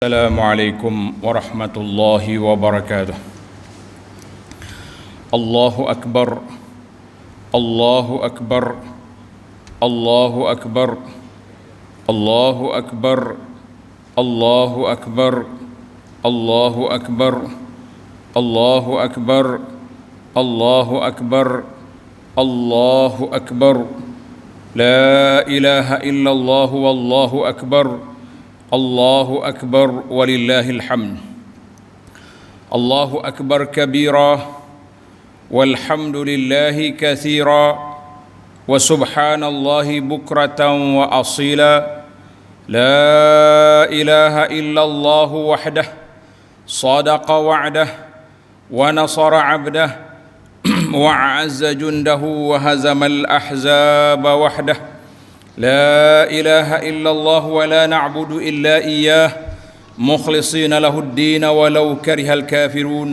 السلام عليكم ورحمة الله وبركاته. الله أكبر الله أكبر الله أكبر الله أكبر الله أكبر الله أكبر الله أكبر الله أكبر الله أكبر لا إله إلا الله والله أكبر الله أكبر ولله الحمد. الله أكبر كبيرا والحمد لله كثيرا وسبحان الله بكرة وأصيلا. لا إله إلا الله وحده صدق وعده ونصر عبده وأعز جنده وهزم الأحزاب وحده. لا إله إلا الله ولا نعبد إلا إياه مخلصين له الدين ولو كره الكافرون.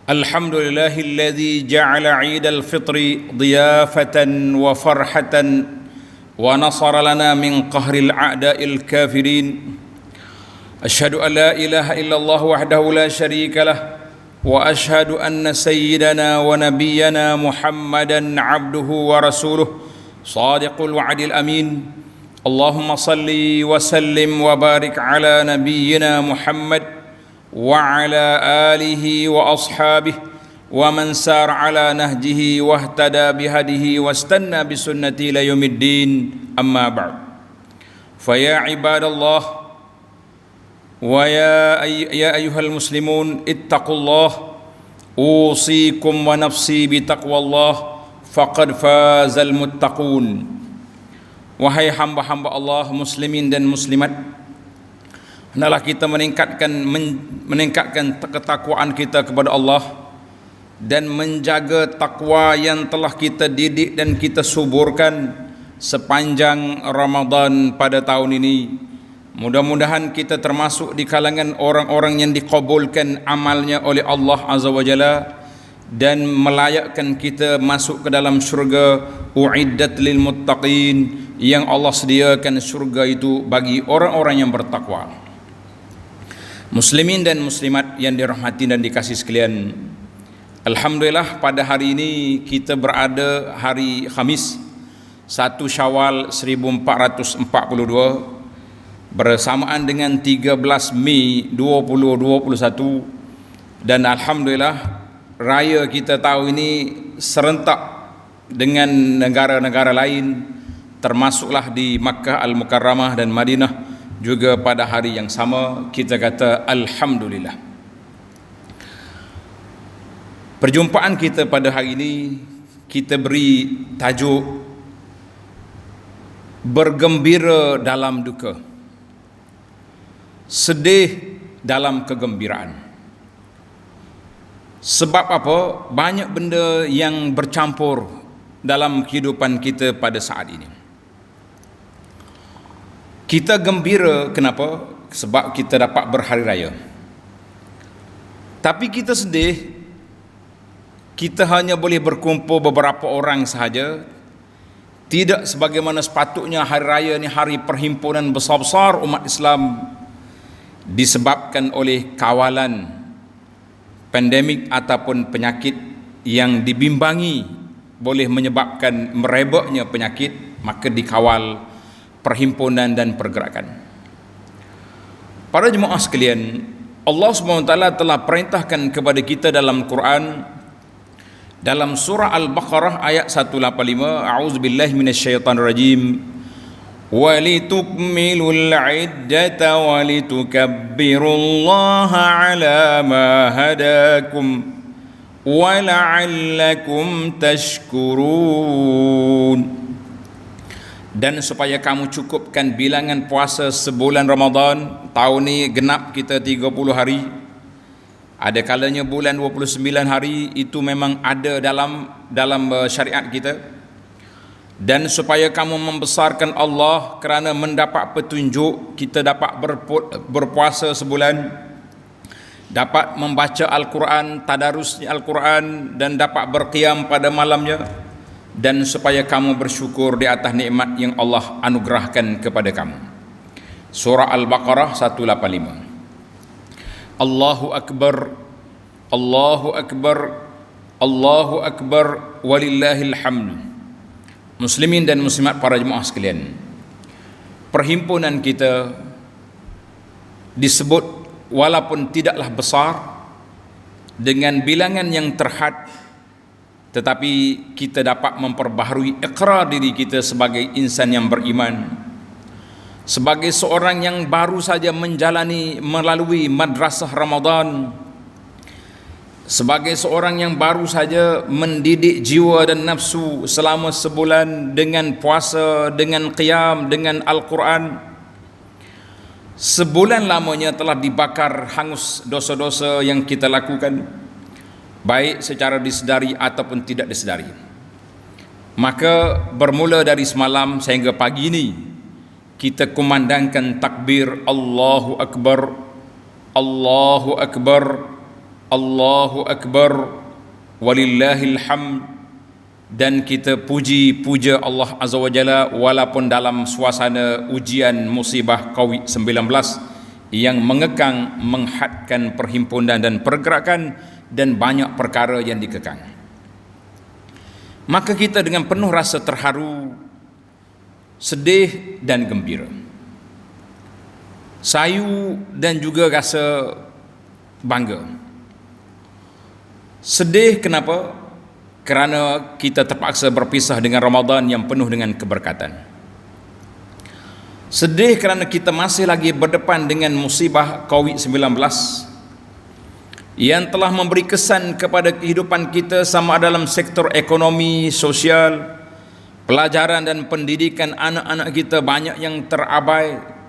الحمد لله الذي جعل عيد الفطر ضيافة وفرحة ونصر لنا من قهر الأعداء الكافرين. أشهد أن لا إله إلا الله وحده لا شريك له وأشهد أن سيدنا ونبينا محمدا عبده ورسوله صادق الوعد الأمين. اللهم صل وسلم وبارك على نبينا محمد وعلى آله وأصحابه ومن سار على نهجه واهتدى بهديه واستنى بسنته إلى يوم الدين. أما بعد، فيا عباد الله ويا أيها المسلمون اتقوا الله أوصيكم ونفسي بتقوى الله فقد فاز المتقون. Wahai hamba-hamba Allah, muslimin dan muslimat, hendaklah kita meningkatkan ketakwaan kita kepada Allah dan menjaga takwa yang telah kita didik dan kita suburkan sepanjang Ramadan pada tahun ini. Mudah-mudahan kita termasuk di kalangan orang-orang yang dikabulkan amalnya oleh Allah Azza wa Jalla dan melayakkan kita masuk ke dalam syurga uiddat lil muttaqin, yang Allah sediakan syurga itu bagi orang-orang yang bertakwa. Muslimin dan muslimat yang dirahmati dan dikasihi sekalian, alhamdulillah pada hari ini kita berada hari Khamis 1 Syawal 1442 bersamaan dengan 13 Mei 2021, dan alhamdulillah raya kita tahu ini serentak dengan negara-negara lain, termasuklah di Makkah Al-Mukarramah dan Madinah juga pada hari yang sama. Kita kata alhamdulillah. Perjumpaan kita pada hari ini kita beri tajuk bergembira dalam duka, sedih dalam kegembiraan. Sebab apa? Banyak benda yang bercampur dalam kehidupan kita pada saat ini. Kita gembira, kenapa? Sebab kita dapat berhari raya. Tapi kita sedih, kita hanya boleh berkumpul beberapa orang sahaja. Tidak sebagaimana sepatutnya. Hari raya ni hari perhimpunan besar-besar umat Islam, disebabkan oleh kawalan pandemik ataupun penyakit yang dibimbangi boleh menyebabkan merebaknya penyakit, maka dikawal perhimpunan dan pergerakan. Para jemaah sekalian, Allah SWT telah perintahkan kepada kita dalam Quran, dalam surah Al-Baqarah ayat 185, a'udzubillahi minasyaitonirrajim, وَلِتُكْمِلُوا الْعِدَّةَ وَلِتُكَبِّرُوا اللَّهَ عَلَى مَا هَدَاكُمْ وَلَعَلَّكُمْ تَشْكُرُونَ. Dan supaya kamu cukupkan bilangan puasa sebulan Ramadan. Tahun ni genap kita 30 hari. Ada kalanya bulan 29 hari, itu memang ada dalam syariat kita. Dan supaya kamu membesarkan Allah kerana mendapat petunjuk, kita dapat berpuasa sebulan, dapat membaca Al-Quran, tadarus Al-Quran, dan dapat berqiyam pada malamnya. dan supaya kamu bersyukur di atas nikmat yang Allah anugerahkan kepada kamu. Surah Al-Baqarah 185. Allahu Akbar, Allahu Akbar, Allahu Akbar, walillahil hamd. Muslimin dan muslimat para jemaah sekalian, perhimpunan kita disebut walaupun tidaklah besar dengan bilangan yang terhad, tetapi kita dapat memperbaharui ikrar diri kita sebagai insan yang beriman, sebagai seorang yang baru saja melalui madrasah Ramadan, sebagai seorang yang baru saja mendidik jiwa dan nafsu selama sebulan dengan puasa, dengan qiyam, dengan Al-Quran. Sebulan lamanya telah dibakar hangus dosa-dosa yang kita lakukan, baik secara disedari ataupun tidak disedari. Maka bermula dari semalam sehingga pagi ini, kita kumandangkan takbir Allahu Akbar, Allahu Akbar, Allahu Akbar, walillahil hamd, dan kita puja Allah Azza wa Jalla walaupun dalam suasana ujian musibah COVID-19 yang mengekang, menghadkan perhimpunan dan pergerakan dan banyak perkara yang dikekang. Maka kita dengan penuh rasa terharu, sedih dan gembira, sayu dan juga rasa bangga. Sedih kenapa? Kerana kita terpaksa berpisah dengan Ramadan yang penuh dengan keberkatan. Sedih kerana kita masih lagi berdepan dengan musibah COVID-19 yang telah memberi kesan kepada kehidupan kita sama dalam sektor ekonomi, sosial, pelajaran dan pendidikan anak-anak kita banyak yang terabai.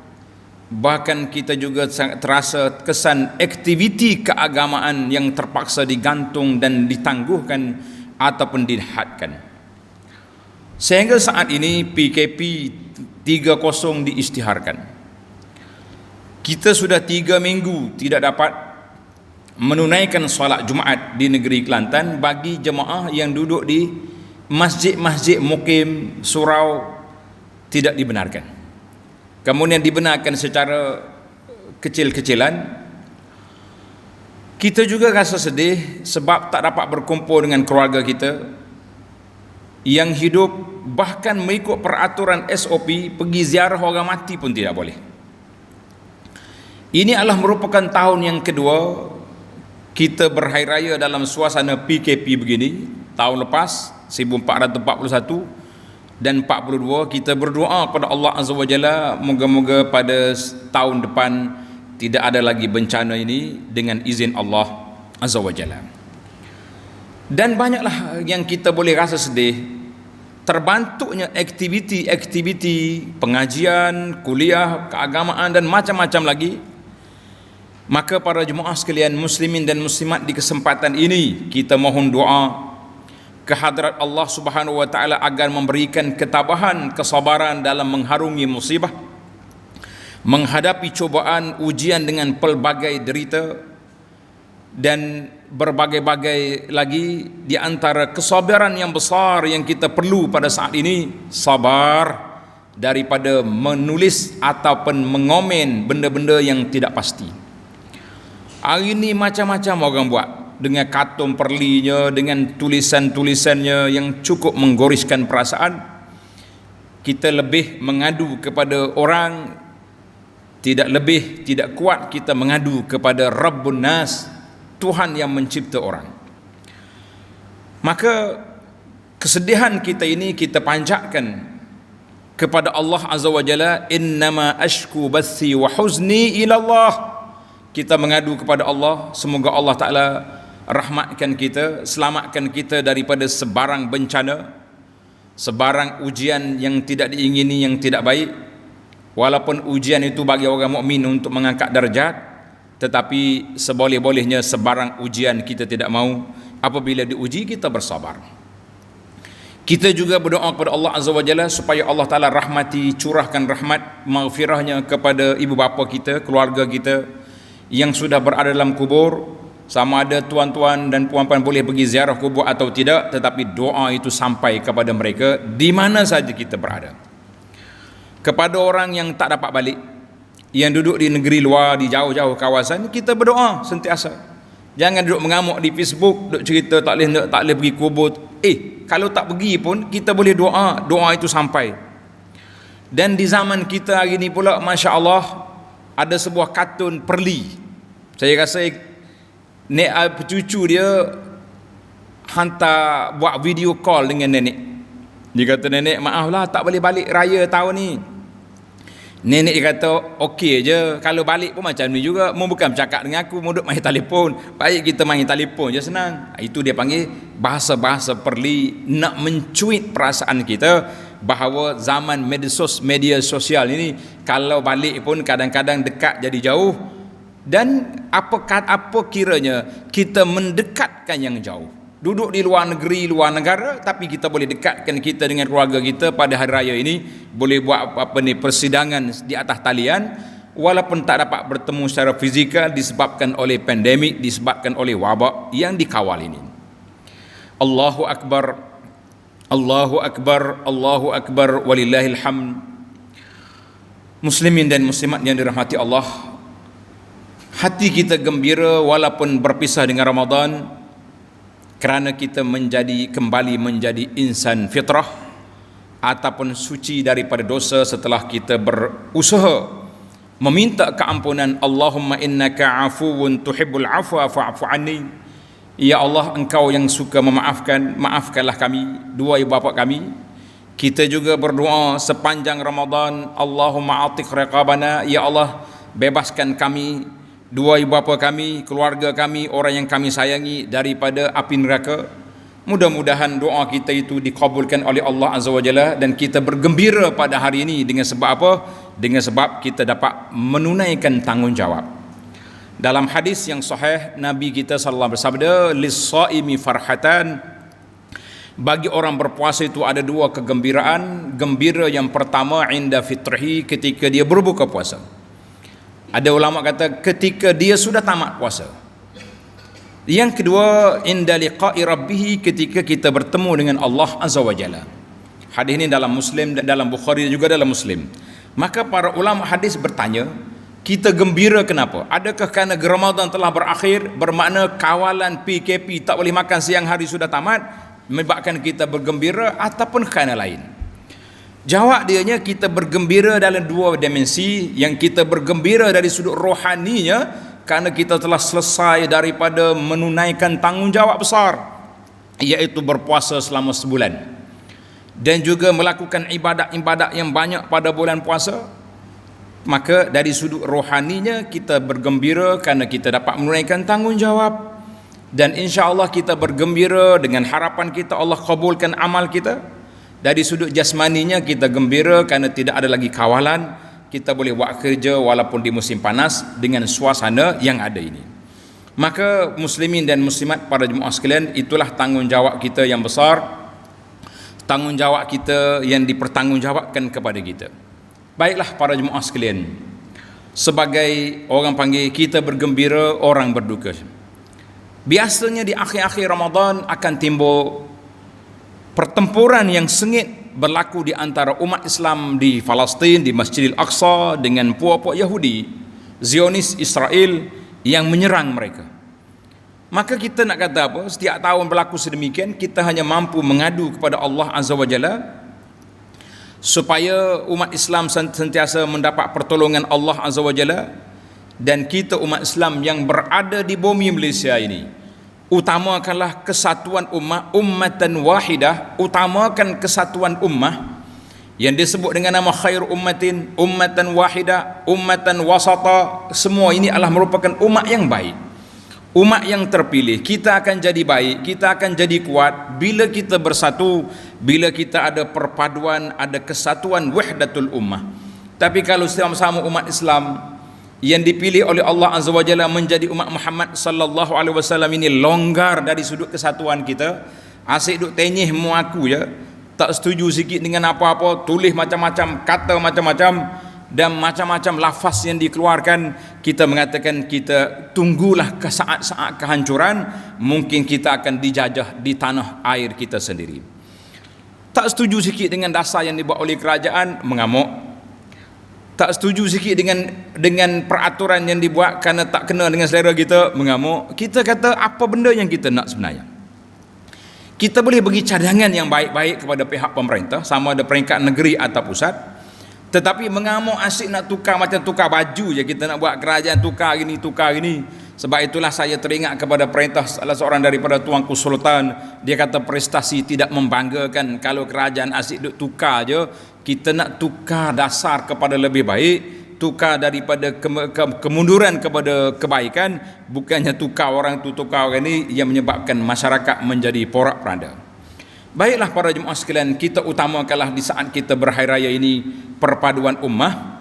Bahkan kita juga sangat terasa kesan aktiviti keagamaan yang terpaksa digantung dan ditangguhkan ataupun dihadkan. Sehingga saat ini PKP 30 diisytiharkan. Kita sudah 3 minggu tidak dapat menunaikan solat Jumaat di negeri Kelantan bagi jemaah yang duduk di masjid-masjid mukim surau tidak dibenarkan. Kemudian dibenarkan secara kecil-kecilan. Kita juga rasa sedih sebab tak dapat berkumpul dengan keluarga kita yang hidup, bahkan mengikut peraturan SOP, pergi ziarah orang mati pun tidak boleh. Ini adalah merupakan tahun yang kedua kita berhari raya dalam suasana PKP begini. Tahun lepas 1441 dan 42 kita berdoa kepada Allah Azza wa Jalla, moga-moga pada tahun depan tidak ada lagi bencana ini dengan izin Allah Azza wa Jalla. Dan banyaklah yang kita boleh rasa sedih, terbantuknya aktiviti pengajian, kuliah, keagamaan dan macam-macam lagi. Maka para jemaah sekalian muslimin dan muslimat, di kesempatan ini kita mohon doa kehadrat Allah Subhanahu wa taala agar memberikan ketabahan, kesabaran dalam mengharungi musibah, menghadapi cubaan, ujian dengan pelbagai derita dan berbagai-bagai lagi. Di antara kesabaran yang besar yang kita perlu pada saat ini, sabar daripada menulis ataupun mengomen benda-benda yang tidak pasti. Hari ini macam-macam orang buat, dengan katum perlinya, dengan tulisan-tulisannya yang cukup menggoriskan perasaan. Kita lebih mengadu kepada orang, tidak kuat kita mengadu kepada Rabbun Nas, Tuhan yang mencipta orang. Maka kesedihan kita ini kita panjatkan kepada Allah Azza wa Jalla. Innama ashku bathi wa huzni ila Allah. Kita mengadu kepada Allah, semoga Allah Ta'ala rahmatkan kita, selamatkan kita daripada sebarang bencana, sebarang ujian yang tidak diingini, yang tidak baik. Walaupun ujian itu bagi orang mukmin untuk mengangkat darjat, tetapi seboleh-bolehnya sebarang ujian kita tidak mau. Apabila diuji kita bersabar. Kita juga berdoa kepada Allah Azza wa Jalla supaya Allah Ta'ala rahmati, curahkan rahmat maghfirahnya kepada ibu bapa kita, keluarga kita yang sudah berada dalam kubur, sama ada tuan-tuan dan puan-puan boleh pergi ziarah kubur atau tidak, tetapi doa itu sampai kepada mereka di mana saja kita berada. Kepada orang yang tak dapat balik, yang duduk di negeri luar, di jauh-jauh kawasan, kita berdoa sentiasa. Jangan duduk mengamuk di Facebook, duduk cerita tak boleh pergi kubur. Kalau tak pergi pun kita boleh doa, doa itu sampai. Dan di zaman kita hari ni pula, Masya Allah, ada sebuah kartun Perli. Saya rasa cucu dia hantar buat video call dengan nenek. Dia kata, nenek maaflah tak boleh balik raya tahun ni. Nenek dia kata, okey je, kalau balik pun macam ni juga, mu bukan bercakap dengan aku, mu duduk main telefon, baik kita main telefon je, senang. Itu dia panggil bahasa-bahasa Perli, nak mencuit perasaan kita bahawa zaman media sosial ini, kalau balik pun kadang-kadang dekat jadi jauh, dan apa kiranya kita mendekatkan yang jauh. Duduk di luar negeri, luar negara, tapi kita boleh dekatkan kita dengan keluarga kita pada hari raya ini, boleh buat persidangan di atas talian, walaupun tak dapat bertemu secara fizikal disebabkan oleh pandemik, disebabkan oleh wabak yang dikawal ini. Allahu Akbar, Allahu Akbar, Allahu Akbar, walillahil hamd. Muslimin dan muslimat yang dirahmati Allah, hati kita gembira walaupun berpisah dengan Ramadan, kerana kita kembali menjadi insan fitrah ataupun suci daripada dosa setelah kita berusaha meminta keampunan. Allahumma innaka afuwun tuhibbul afwa fa'fu anni. Ya Allah, engkau yang suka memaafkan, maafkanlah kami, dua ibu bapa kami. Kita juga berdoa sepanjang Ramadan, Allahumma atik raqabana, ya Allah bebaskan kami, dua ibu bapa kami, keluarga kami, orang yang kami sayangi daripada api neraka. Mudah-mudahan doa kita itu dikabulkan oleh Allah Azza wa Jalla, dan kita bergembira pada hari ini dengan sebab apa? Dengan sebab kita dapat menunaikan tanggungjawab. Dalam hadis yang sahih, Nabi kita sallallahu alaihi wasallam bersabda, lis-shaimi farhatan, bagi orang berpuasa itu ada dua kegembiraan. Gembira yang pertama inda fitrihi, ketika dia berbuka puasa. Ada ulama kata ketika dia sudah tamat puasa. Yang kedua, inda liqa'i rabbih, ketika kita bertemu dengan Allah Azza wa Jalla. Hadis ini dalam Muslim dan dalam Bukhari juga dalam Muslim. Maka para ulama hadis bertanya, kita gembira kenapa? Adakah kerana Ramadan telah berakhir, bermakna kawalan PKP tak boleh makan siang hari sudah tamat, menyebabkan kita bergembira, ataupun kerana lain? Jawab dianya, kita bergembira dalam dua dimensi. Yang kita bergembira dari sudut rohaninya, kerana kita telah selesai daripada menunaikan tanggungjawab besar, iaitu berpuasa selama sebulan, dan juga melakukan ibadat-ibadat yang banyak pada bulan puasa. Maka dari sudut rohaninya kita bergembira kerana kita dapat menunaikan tanggungjawab, dan insya-Allah kita bergembira dengan harapan kita Allah kabulkan amal kita. Dari sudut jasmaninya kita gembira kerana tidak ada lagi kawalan, kita boleh buat kerja walaupun di musim panas dengan suasana yang ada ini. Maka muslimin dan muslimat para jemaah sekalian, itulah tanggungjawab kita yang besar, tanggungjawab kita yang dipertanggungjawabkan kepada kita. Baiklah para jemaah sekalian, sebagai orang panggil kita bergembira, orang berduka. Biasanya di akhir-akhir Ramadan akan timbul pertempuran yang sengit berlaku di antara umat Islam di Palestin, di Masjidil Aqsa, dengan puak-puak Yahudi, Zionis Israel yang menyerang mereka. Maka kita nak kata apa? Setiap tahun berlaku sedemikian, kita hanya mampu mengadu kepada Allah Azza wa Jalla supaya umat Islam sentiasa mendapat pertolongan Allah Azza wa Jalla. Dan kita umat Islam yang berada di bumi Malaysia ini, utamakanlah kesatuan ummah, ummatan wahidah, utamakan kesatuan ummah yang disebut dengan nama khair ummatin, ummatan wahidah, ummatan wasata. Semua ini adalah merupakan umat yang baik, umat yang terpilih. Kita akan jadi baik, kita akan jadi kuat bila kita bersatu, bila kita ada perpaduan, ada kesatuan wahdatul ummah. Tapi kalau sama-sama umat Islam yang dipilih oleh Allah Azza wa Jalla menjadi umat Muhammad sallallahu alaihi wasallam ini longgar dari sudut kesatuan kita, asyik duk tenyih mu aku je, tak setuju sikit dengan apa-apa, tulis macam-macam, kata macam-macam, dan macam-macam lafaz yang dikeluarkan, kita mengatakan kita tunggulah ke saat-saat kehancuran, mungkin kita akan dijajah di tanah air kita sendiri. Tak setuju sikit dengan dasar yang dibuat oleh kerajaan, mengamuk. Tak setuju sikit dengan peraturan yang dibuat kerana tak kena dengan selera kita, mengamuk. Kita kata apa benda yang kita nak sebenarnya. Kita boleh bagi cadangan yang baik-baik kepada pihak pemerintah, sama ada peringkat negeri atau pusat. Tetapi mengamuk asyik nak tukar macam tukar baju je, kita nak buat kerajaan tukar gini. Sebab itulah saya teringat kepada perintah salah seorang daripada Tuanku Sultan. Dia kata prestasi tidak membanggakan. Kalau kerajaan asyik duk tukar je, kita nak tukar dasar kepada lebih baik, tukar daripada kemunduran kepada kebaikan, bukannya tukar orang tu tukar orang ni yang menyebabkan masyarakat menjadi porak-poranda. Baiklah para jemaah sekalian, kita utamakanlah di saat kita berhari raya ini perpaduan ummah,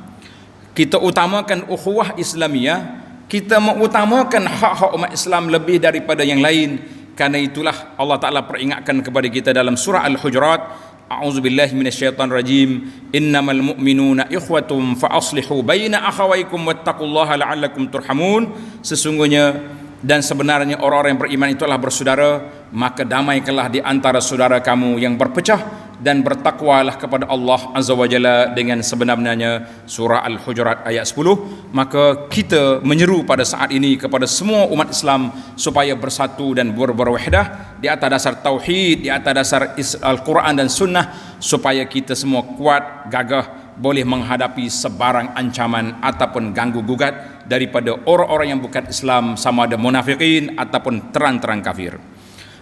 kita utamakan ukhuwah Islamiyah, kita mengutamakan hak-hak umat Islam lebih daripada yang lain. Karena itulah Allah Ta'ala peringatkan kepada kita dalam surah Al-Hujurat, a'udzubillahi minasyaitanirrajim, innamal mu'minuna ikhwatum fa aslihu baina akhawaykum wattaqullaha la'allakum turhamun. Sesungguhnya dan sebenarnya orang-orang yang beriman itulah bersaudara, maka damaikanlah di antara saudara kamu yang berpecah, dan bertakwalah kepada Allah Azza wa Jalla dengan sebenarnya. Surah Al-Hujurat ayat 10. Maka kita menyeru pada saat ini kepada semua umat Islam supaya bersatu dan berwahdah di atas dasar tauhid, di atas dasar Al-Quran dan Sunnah, supaya kita semua kuat, gagah, boleh menghadapi sebarang ancaman ataupun ganggu gugat daripada orang-orang yang bukan Islam, sama ada munafiqin ataupun terang-terang kafir.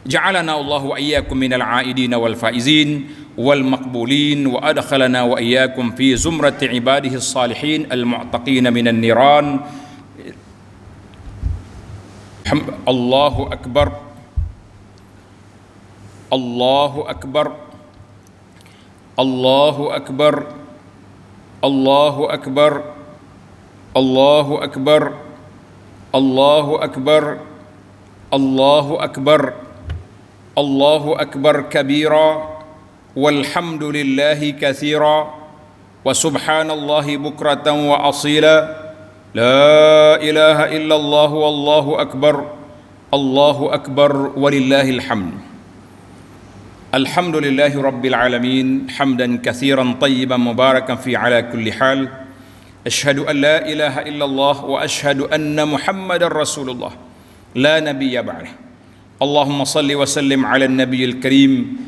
Ja'alana Allahu wa iyyakum minal aidin wal faizin wal maqbulin, wa adkhalana wa iyyakum fi zumrati ibadihi salihin al mu'taqin minan niran. Allahu akbar, Allahu akbar, Allahu akbar, Allahu akbar, Allahu akbar, Allahu akbar, Allahu akbar, Allahu akbar kabira, walhamdulillahi katsira, wa subhanallahi bukratan wa asila, la ilaha illallah wallahu akbar, Allahu akbar walillahil hamd. Alhamdulillahi rabbil alamin, hamdan katsiran tayyiban mubarakan fi ala kulli hal. Asyhadu an la ilaha illallah wa asyhadu anna Muhammadar Rasulullah la nabiyya ba'dah. Allahumma salli wa sallim ala nabiyil karim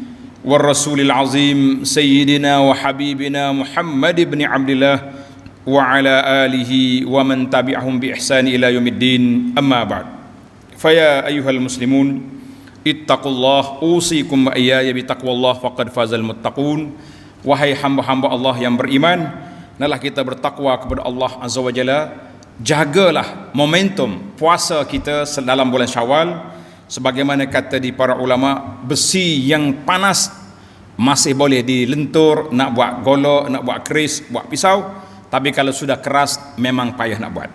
wal rasulil azim sayyidina wa habibina Muhammad ibn Abdillah wa ala alihi wa man tabi'ahum bi ihsan ila yaumiddin, amma ba'd. Faya ayyuhal muslimun, ittaqullah, usikum wa iyaya bi taqwallah, faqad fazal muttaqun. Wahai hamba-hamba Allah yang beriman, hendaklah kita bertakwa kepada Allah Azza wa Jalla. Jagalah momentum puasa kita dalam bulan Syawal. Sebagaimana kata di para ulama, besi yang panas masih boleh dilentur, nak buat golok, nak buat keris, buat pisau. Tapi kalau sudah keras, memang payah nak buat.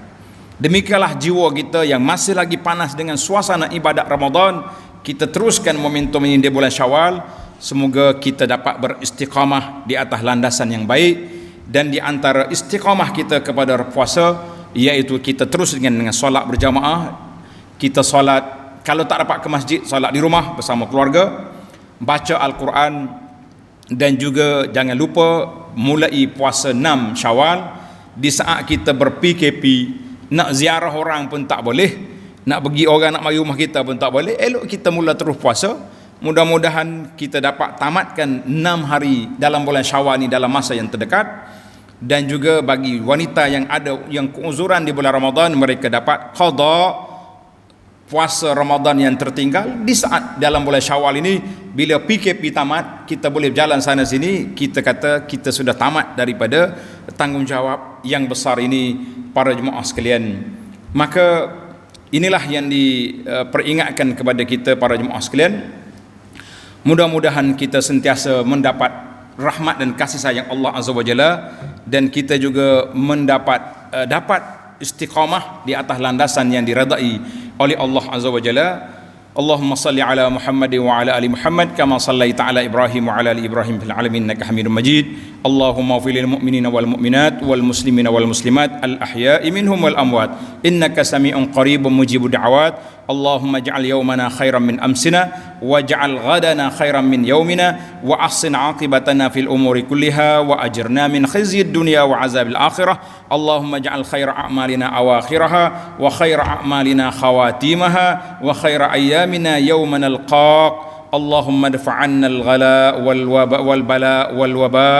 Demikianlah jiwa kita yang masih lagi panas dengan suasana ibadat Ramadan. Kita teruskan momentum ini di bulan Syawal. Semoga kita dapat beristiqamah di atas landasan yang baik. Dan di antara istiqamah kita kepada puasa, iaitu kita terus dengan solat berjamaah. Kita solat, kalau tak dapat ke masjid, solat di rumah bersama keluarga, baca Al-Quran, dan juga jangan lupa mulai puasa 6 Syawal. Di saat kita ber-PKP, nak ziarah orang pun tak boleh, nak pergi orang nak mari rumah kita pun tak boleh. Elok kita mula terus puasa. Mudah-mudahan kita dapat tamatkan 6 hari dalam bulan Syawal ni dalam masa yang terdekat. Dan juga bagi wanita yang ada yang keuzuran di bulan Ramadan, mereka dapat qada puasa Ramadan yang tertinggal di saat dalam bulan Syawal ini. Bila PKP tamat, kita boleh berjalan sana sini, kita kata kita sudah tamat daripada tanggungjawab yang besar ini, para jemaah sekalian. Maka inilah yang diperingatkan kepada kita, para jemaah sekalian. Mudah-mudahan kita sentiasa mendapat rahmat dan kasih sayang Allah Azza wa Jalla, dan kita juga dapat istiqamah di atas landasan yang diredai oleh Allah Azza wa Jalla. Allahumma salli ala Muhammad wa ala ali Muhammad kama sallaita ala Ibrahim wa ala ali Ibrahim fil alamin innaka Hamidum Majid. Allahumma ighfir lil mu'minina wal mu'minat wal muslimina wal muslimat al ahya'i minhum wal amwat innaka sami'un qaribun mujibud da'awat. Allahumma ij'al yawmana khairan min amsina waj'al ghadana khairan min yawmina wa ahsin 'aqibatana fil umuri kulliha wa ajirna min khizyid dunya wa 'azabil akhirah. Allahumma ij'al khaira a'malina awakhiraha wa khaira a'malina khawatimaha wa khaira ayyamina yawma nalqaq. Allahumma dafa'anna al-ghala wal waba wal bala wal waba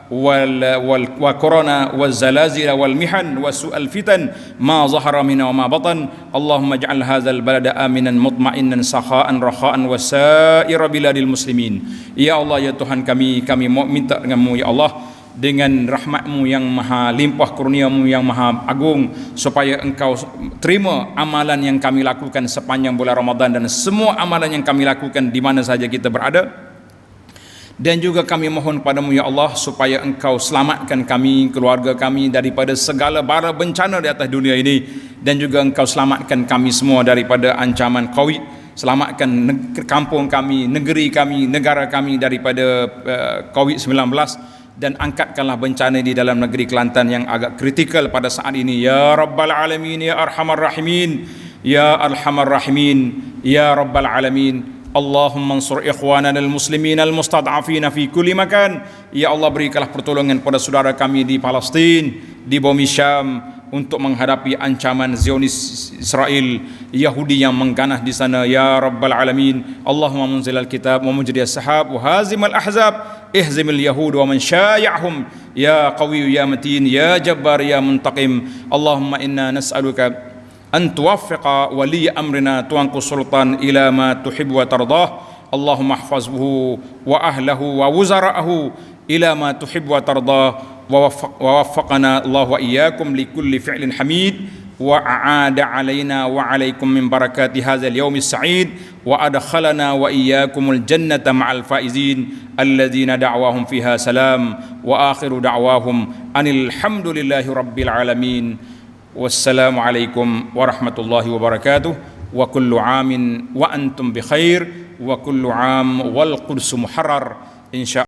wal corona wal zalazil wal mihan wa su'al fitan ma zahara minha wa ma batan. Allahumma ij'al hadzal balada aminan mutma'innan sakha'an rakha'an wa sa'ir biladil muslimin. Ya Allah, ya Tuhan kami mau minta denganmu ya Allah, dengan rahmat-Mu yang maha limpah, kurnia-Mu yang maha agung, supaya Engkau terima amalan yang kami lakukan sepanjang bulan Ramadan dan semua amalan yang kami lakukan di mana saja kita berada. Dan juga kami mohon padamu ya Allah, supaya Engkau selamatkan kami, keluarga kami daripada segala bara bencana di atas dunia ini, dan juga Engkau selamatkan kami semua daripada ancaman COVID. Selamatkan kampung kami, negeri kami, negara kami daripada COVID-19, dan angkatkanlah bencana di dalam negeri Kelantan yang agak kritikal pada saat ini. Ya Rabbal Alamin, Ya Arhamar Rahimin, Ya Arhamar Rahimin, Ya Rabbal Alamin. Allahumma ansur ikhwanana al-muslimin al-mustad'afina fi kulli makan. Ya Allah, berikanlah pertolongan pada saudara kami di Palestin, di bumi Syam, untuk menghadapi ancaman Zionis Israel, Yahudi yang mengganah di sana. Ya Rabbal Alamin. Allahumma munzilal kitab wa mujriyas sahab wa hazimal ahzab ihzimil yahud wa man syaya'hum ya qawi ya matin ya jabbar ya muntaqim. Allahumma inna nas'aluka an tuwaffiqa wali amrina tuanku sultan ila ma tuhib wa tardah. Allahumma ihfazhu wa ahlahu wa wuzara'ahu ila ma tuhib wa tardah. ووفقنا الله وإياكم لكل فعل حميد وأعاد علينا وعليكم من بركات هذا اليوم السعيد وأدخلنا وإياكم الجنة مع الفائزين الذين دعواهم فيها سلام وآخر دعواهم أن الحمد لله رب العالمين والسلام عليكم ورحمة الله وبركاته وكل عام وأنتم بخير وكل عام والقدس محرر إن شاء